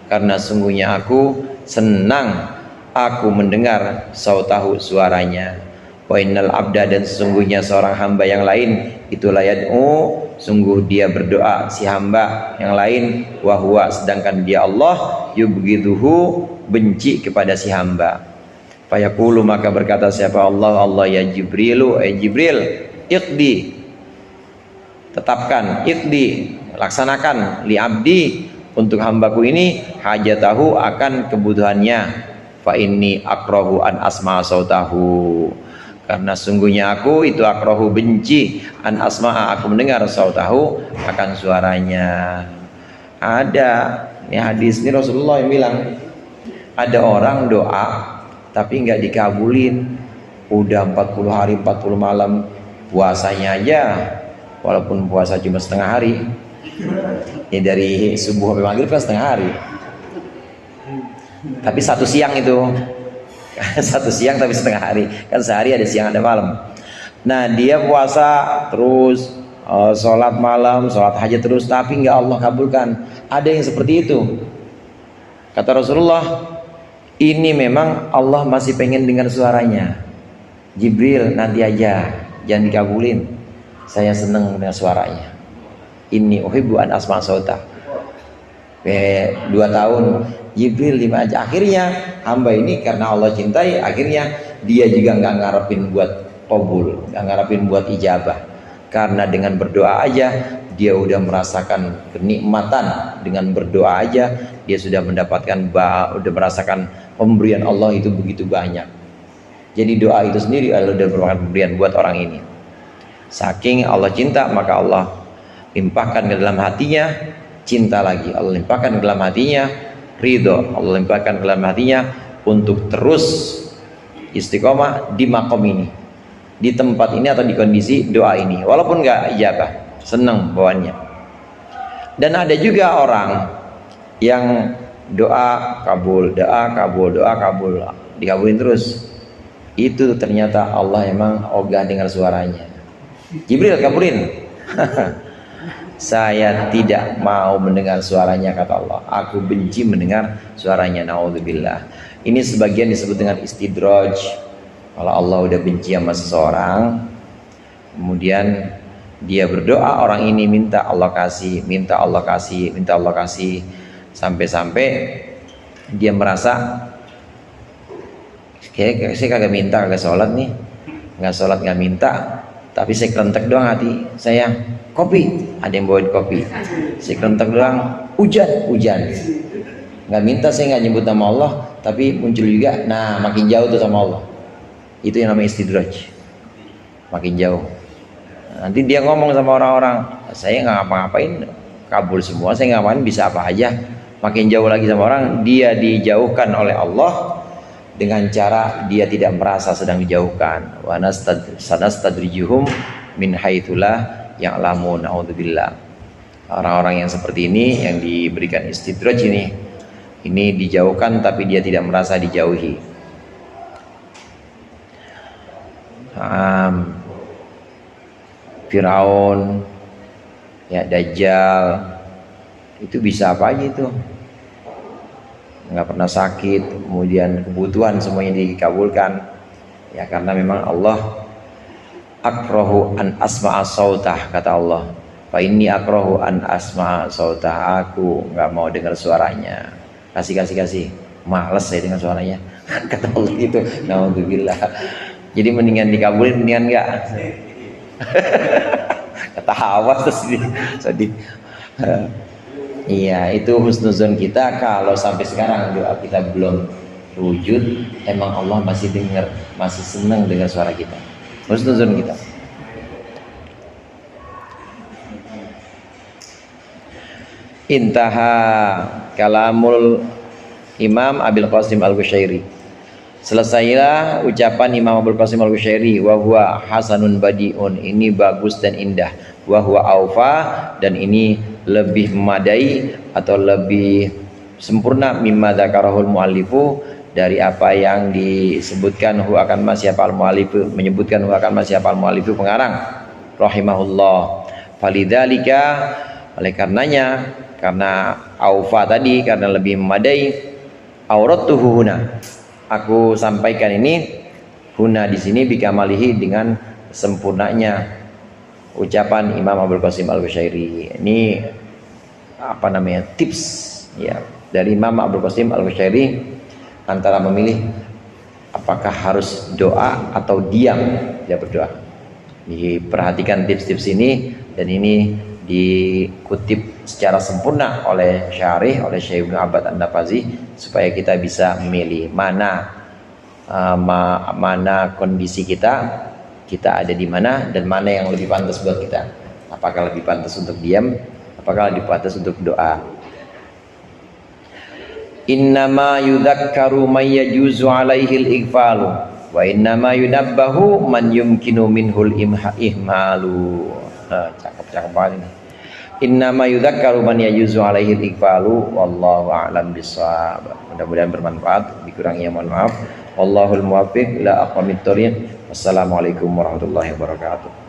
karena sungguhnya aku senang aku mendengar sautahu, suaranya. Wa innal abda, dan sesungguhnya seorang hamba yang lain itu la yad'u, sungguh dia berdoa, si hamba yang lain, wa huwa, sedangkan dia Allah yubghiduhu, benci kepada si hamba. Fayaqulu, maka berkata siapa Allah, ya Jibrilu, Jibril, iqdi, tetapkan, iqdi, laksanakan, li abdi, untuk hambaku ini, hajatahu, akan kebutuhannya. Fa inni akrahu an asma sautahu, karena sungguhnya aku itu akrahu, benci, an asma'a, aku mendengar, sautahu, akan suaranya. Ada ini hadis ini Rasulullah yang bilang, ada orang doa tapi nggak dikabulin, udah 40 hari 40 malam puasanya aja, walaupun puasa cuma setengah hari, ya dari subuh sampai maghrib kan setengah hari, tapi satu siang itu satu siang tapi setengah hari, kan sehari ada siang ada malam. Nah, dia puasa terus, sholat malam, sholat hajat terus, tapi nggak Allah kabulkan. Ada yang seperti itu. Kata Rasulullah, ini memang Allah masih pengen dengar suaranya. Jibril, nanti aja, jangan dikabulin, saya seneng dengan suaranya. Inni uhibbu an asma' sauta. 2 tahun, Jibril 5 aja. Akhirnya hamba ini karena Allah cintai, akhirnya dia juga nggak ngarepin buat qabul, nggak ngarepin buat ijabah, karena dengan berdoa aja dia udah merasakan kenikmatan. Dengan berdoa aja dia sudah mendapatkan, udah merasakan pemberian Allah itu begitu banyak. Jadi doa itu sendiri adalah merupakan pemberian buat orang ini. Saking Allah cinta, maka Allah limpahkan ke dalam hatinya cinta lagi, Allah limpahkan ke dalam hatinya ridho, Allah limpahkan ke dalam hatinya untuk terus istiqomah di makom ini, di tempat ini atau di kondisi doa ini, walaupun nggak ijabah, senang bawaannya. Dan ada juga orang yang doa kabul, dikabulin terus. Itu ternyata Allah emang ogah dengar suaranya. Jibril kabulin. Saya tidak mau mendengar suaranya, kata Allah. Aku benci mendengar suaranya. Naudzubillah. Ini sebagian disebut dengan istidraj. Kalau Allah udah benci sama seseorang, kemudian dia berdoa, orang ini minta Allah kasih, minta Allah kasih, minta Allah kasih, sampai-sampai dia merasa kayak saya kagak minta, kagak sholat nih, nggak sholat nggak minta, tapi saya kerentek doang hati saya, kopi, ada yang bawain kopi, saya kerentek doang, hujan, nggak minta, saya nggak nyebut nama Allah, tapi muncul juga, nah makin jauh tuh sama Allah. Itu yang namanya istidraj, makin jauh. Nanti dia ngomong sama orang-orang, saya nggak ngapa-ngapain, kabul semua, saya nggak ngapain, bisa apa aja. Makin jauh lagi sama orang, dia dijauhkan oleh Allah dengan cara dia tidak merasa sedang dijauhkan. Wa sanastadrijuhum min haitsu la ya'lamun. Naudzubillah. Orang-orang yang seperti ini yang diberikan istidraj ini dijauhkan tapi dia tidak merasa dijauhi. Firaun, ya Dajjal, itu bisa apa aja itu, nggak pernah sakit, kemudian kebutuhan semuanya dikabulkan, ya karena memang Allah akrahu an asma'a sautah, kata Allah, fa inni akrahu an asma'a sautah, aku nggak mau dengar suaranya, kasih, males saya dengar suaranya, kata Allah itu. Naudzubillah. Jadi mendingan dikabulin, mendingan enggak. Ketawa terus sedih. Iya, itu husnuzon kita. Kalau sampai sekarang doa kita belum wujud, emang Allah masih dengar, masih senang dengan suara kita. Husnuzon kita. Intaha kalamul Imam Abil Qasim Al-Qushairi. Selesailah ucapan Imam Abul Qasim Al-Qushairi, wa huwa hasanun badiun, ini bagus dan indah, wa huwa aufa, dan ini lebih memadai atau lebih sempurna mimma dzakarahul muallifu, dari apa yang disebutkan hu akan siapa al-muallifu, menyebutkan hu akan siapa al-muallifu, pengarang rahimahullah. Falidzalika, oleh karenanya, karena aufa tadi, karena lebih memadai, auratuhu huna, aku sampaikan ini huna di sini bikamalihi, dengan sempurnanya ucapan Imam Abul Qasim Al-Qushairi. Ini apa namanya, tips ya dari Imam Abul Qasim Al-Qushairi antara memilih apakah harus doa atau diam dia berdoa. Diperhatikan tips-tips ini, dan ini dikutip secara sempurna oleh syarih, oleh Syekh Ibnu Abbad An-Nafazi, supaya kita bisa memilih mana kondisi kita ada di mana, dan mana yang lebih pantas buat kita. Apakah lebih pantas untuk diam, apakah lebih pantas untuk doa. Innama yudhakkaru may yajuzu alaihi al-ighfalu wa innama yunabbahu man yumkinu minhul ihmalu. Cakep banget ini. Innama yudhakkaru man yajuzu alaihi al-ighfalu wallahu a'lam bissawab. Mudah-mudahan bermanfaat, dikurangnya mohon maaf. Wallahul muwaffiq ila aqwamit thoriq. Wassalamualaikum warahmatullahi wabarakatuh.